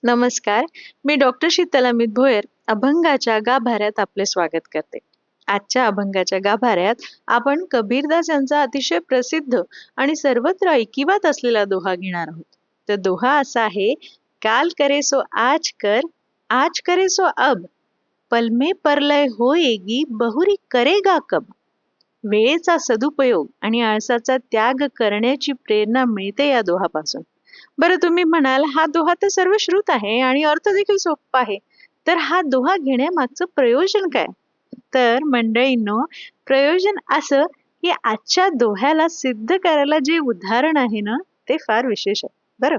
नमस्कार. मी डॉक्टर शीतल अमित भोयर अभंगाच्या गाभाऱ्यात आपले स्वागत करते. आजच्या अभंगाच्या गाभाऱ्यात आपण कबीरदास यांचा अतिशय प्रसिद्ध आणि सर्वत्र ऐकिवात असलेला दोहा घेणार आहोत. तर दोहा असा आहे, काल करे सो आज करे सो अब, पल में परलय होएगी बहुरी करेगा कब. वेळेचा सदुपयोग आणि आळसाचा त्याग करण्याची प्रेरणा मिळते या दोहापासून. बरं, तुम्ही म्हणाल हा दोहा तर सर्वश्रुत आहे आणि अर्थ देखील सोपा आहे. तर हा दोहा घेण्यामागचं प्रयोजन काय? तर मंडळींनो, प्रयोजन असं की आजच्या दोह्याला सिद्ध करायला जे उदाहरण आहे ना, ते फार विशेष आहे. बरं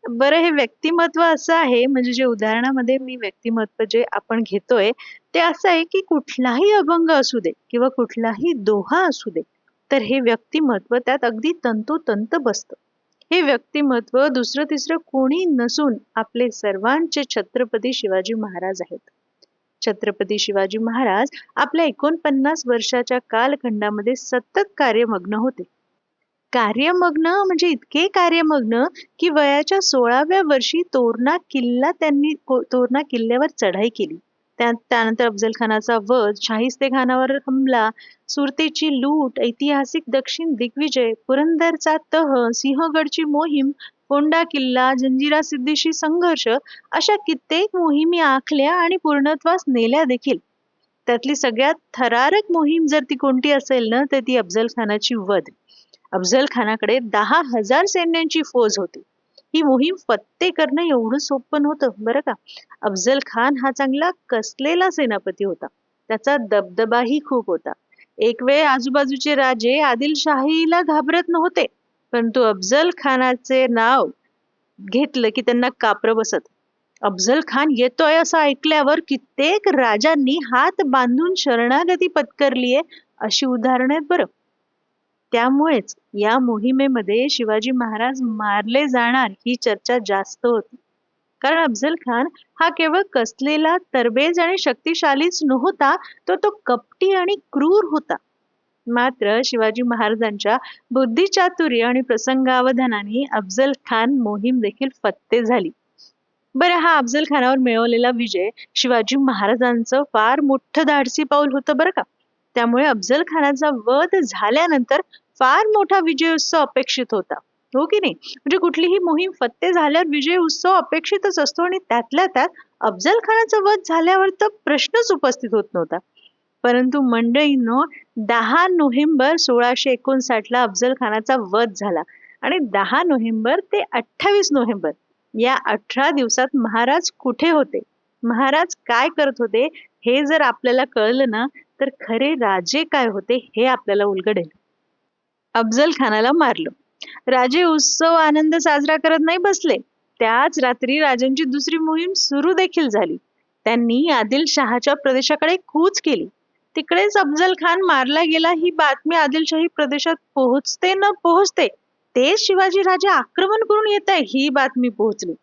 बरं हे व्यक्तिमत्व असं आहे, म्हणजे जे उदाहरणामध्ये मी व्यक्तिमत्व जे आपण घेतोय ते असं आहे की कुठलाही अभंग असू दे किंवा कुठलाही दोहा असू दे, तर हे व्यक्तिमत्व त्यात अगदी तंतोतंत बसतं. हे व्यक्तिमत्व दुसरं तिसरं कोणी नसून आपले सर्वांचे छत्रपती शिवाजी महाराज आहेत. छत्रपती शिवाजी महाराज आपल्या 49 वर्षाच्या कालखंडामध्ये सतत कार्यमग्न होते. कार्यमग्न म्हणजे इतके कार्यमग्न की वयाच्या 16व्या वर्षी तोरणा किल्ल्यावर चढाई केली. त्यानंतर अफजल खानाचा वध, शाहिस्तेखानावर हमला, सुरतेची लूट, ऐतिहासिक दक्षिण दिग्विजय, पुरंदरचा तह, सिंहगडची मोहीम, कोंडा किल्ला, जंजिरा सिद्धीशी संघर्ष, अशा कित्येक मोहिमी आखल्या आणि पूर्णत्वास नेल्या देखील. त्यातली सगळ्यात थरारक मोहीम जर ती कोणती असेल ना, तर ती अफजल खानाची वध. अफजल खानाकडे 10,000 सैन्यांची फौज होती. ही मोहीम फत्ते करणं एवढं सोपं नव्हतं बरं का. अफजल खान हा चांगला कसलेला सेनापती होता. त्याचा दबदबाही खूप होता. एक वेळ आजूबाजूचे राजे आदिलशाहीला घाबरत नव्हते, परंतु अफजल खानाचे नाव घेतलं की त्यांना कापरं बसत. अफजल खान येतोय असं ऐकल्यावर कित्येक राजांनी हात बांधून शरणागती पत्करलीये, अशी उदाहरणं आहेत बरं. त्यामुळेच या मोहिमेमध्ये शिवाजी महाराज मारले जाणार ही चर्चा जास्त होती. कारण अफजल खान हा केवळ कसलेला, तरबेज आणि शक्तिशालीच नव्हता, तर तो कपटी आणि क्रूर होता. मात्र शिवाजी महाराजांच्या बुद्धिचातुर्य आणि प्रसंगावधानाने अफजल खान मोहीम देखील फत्ते झाली. बरं, हा अफजल खानावर मिळवलेला विजय शिवाजी महाराजांचं फार मोठं धाडसी पाऊल होतं बरं का. त्यामुळे अफजल खानाचा वध झाल्यानंतर फार मोठा विजय उत्सव अपेक्षित होता, हो की नाही? म्हणजे कुठलीही मोहीम फत्ते झाल्यावर विजय उत्सव अपेक्षितच असतो, आणि त्यातल्या त्यात अफजल खानाचा वध झाल्यावर तर प्रश्नच उपस्थित होत नव्हता. परंतु मंडळींनो, 10 नोव्हेंबर 1659 ला अफजल खानाचा वध झाला आणि 10 नोव्हेंबर ते 28 नोव्हेंबर या 18 दिवसात महाराज कुठे होते, महाराज काय करत होते, हे जर आपल्याला कळलं ना, तर खरे राजे काय होते हे आपल्याला उलगडेल. अफजल खानाला मारलं. राजे उत्सव आनंद साजरा करत नाही बसले. त्याच रात्री राजांची दुसरी मोहीम सुरू देखील झाली. त्यांनी आदिलशहाच्या प्रदेशाकडे कूच केली. तिकडेच अफजल खान मारला गेला ही बातमी आदिलशाही प्रदेशात पोहोचते न पोहोचते, ते शिवाजी राजे आक्रमण करून येत आहे ही बातमी पोहोचली.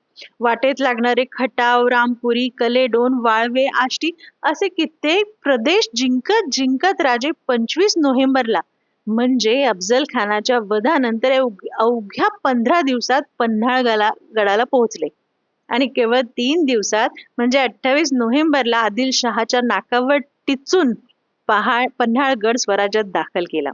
वाटेत लागणारे खटाव, रामपुरी, कलेडोन, वाळवे, आष्टी असे कित्येक प्रदेश जिंकत जिंकत राजे 25 नोव्हेंबरला, म्हणजे अफजल खानाच्या वधानंतर अवघ्या 15 दिवसात गडाला पोहोचले. आणि केवळ 3 दिवसात म्हणजे 28 नोव्हेंबरला आदिलशहाच्या नाकावर टिचून पन्हाळगड स्वराज्यात दाखल केला.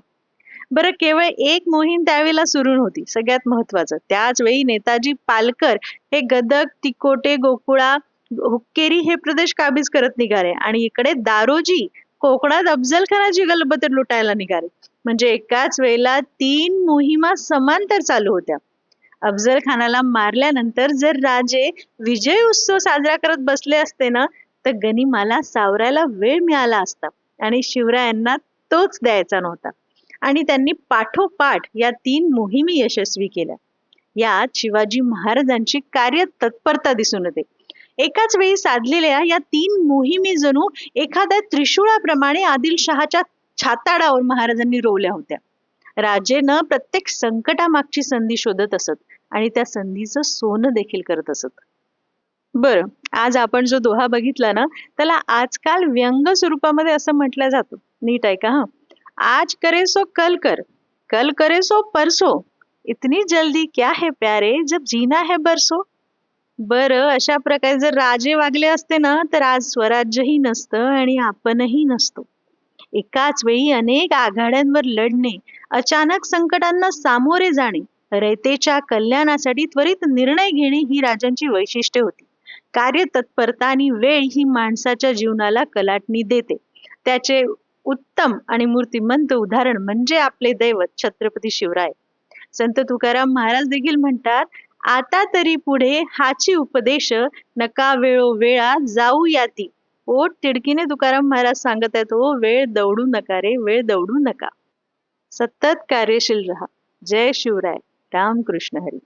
बरं, केवळ एक मोहीम त्यावेळेला सुरू नव्हती. सगळ्यात महत्वाचं, त्याच वेळी नेताजी पालकर हे गदग, तिकोटे, गोकुळा, हुक्केरी हे प्रदेश काबीज करत निघाले, आणि इकडे दारोजी कोकणात अफजल खानाची गलबत लुटायला निघाले. म्हणजे एकाच वेळेला 3 मोहिमा समांतर चालू होत्या. अफजल खानाला मारल्यानंतर जर राजे विजय उत्सव साजरा करत बसले असते ना, तर गनिमाला सावरायला वेळ मिळाला असता, आणि शिवरायांना तोच द्यायचा नव्हता. आणि त्यांनी पाठोपाठ या 3 मोहिमी यशस्वी केल्या. यात शिवाजी महाराजांची कार्य तत्परता दिसून येते. एकाच वेळी साधलेल्या या 3 मोहिमी जणू एखाद्या त्रिशूळाप्रमाणे आदिलशहाच्या छाताडावर महाराजांनी रोवल्या होत्या. राजे न प्रत्येक संकटामागची संधी शोधत असत आणि त्या संधीचं सोनं देखील करत असत. बरं, आज आपण जो दोहा बघितला ना, त्याला आजकाल व्यंग स्वरूपामध्ये असं म्हटलं जातं. नीट ऐका हा. आज करे सो कल कर, कल करे सो परसो, इतनी जल्दी क्या है प्यारे जब जीना है बरसो. बरं, अशा प्रकारे जर राजे वागले असते ना, तर आज स्वराज्यही नसतं आणि आपणही नसतो. एकाच वेळी अनेक आघाड्यांवर लढणे, अचानक संकटांना सामोरे जाणे, रयतेच्या कल्याणासाठी त्वरित निर्णय घेणे ही राजांची वैशिष्ट्ये होती. कार्यतत्परता आणि वेळ ही माणसाच्या जीवनाला कलाटणी देते. त्याचे उत्तम आणि मूर्तिमंत उदाहरण म्हणजे आपले दैवत छत्रपती शिवराय. संत तुकाराम महाराज देखील म्हणतात, आता तरी पुढे हाची उपदेश, नका वेळोवेळा जाऊ याती. ओठ तिडकीने तुकाराम महाराज सांगत आहेत, हो वेळ दौडू नका रे, वेळ दौडू नका. सतत कार्यशील रहा. जय शिवराय. रामकृष्ण हरी.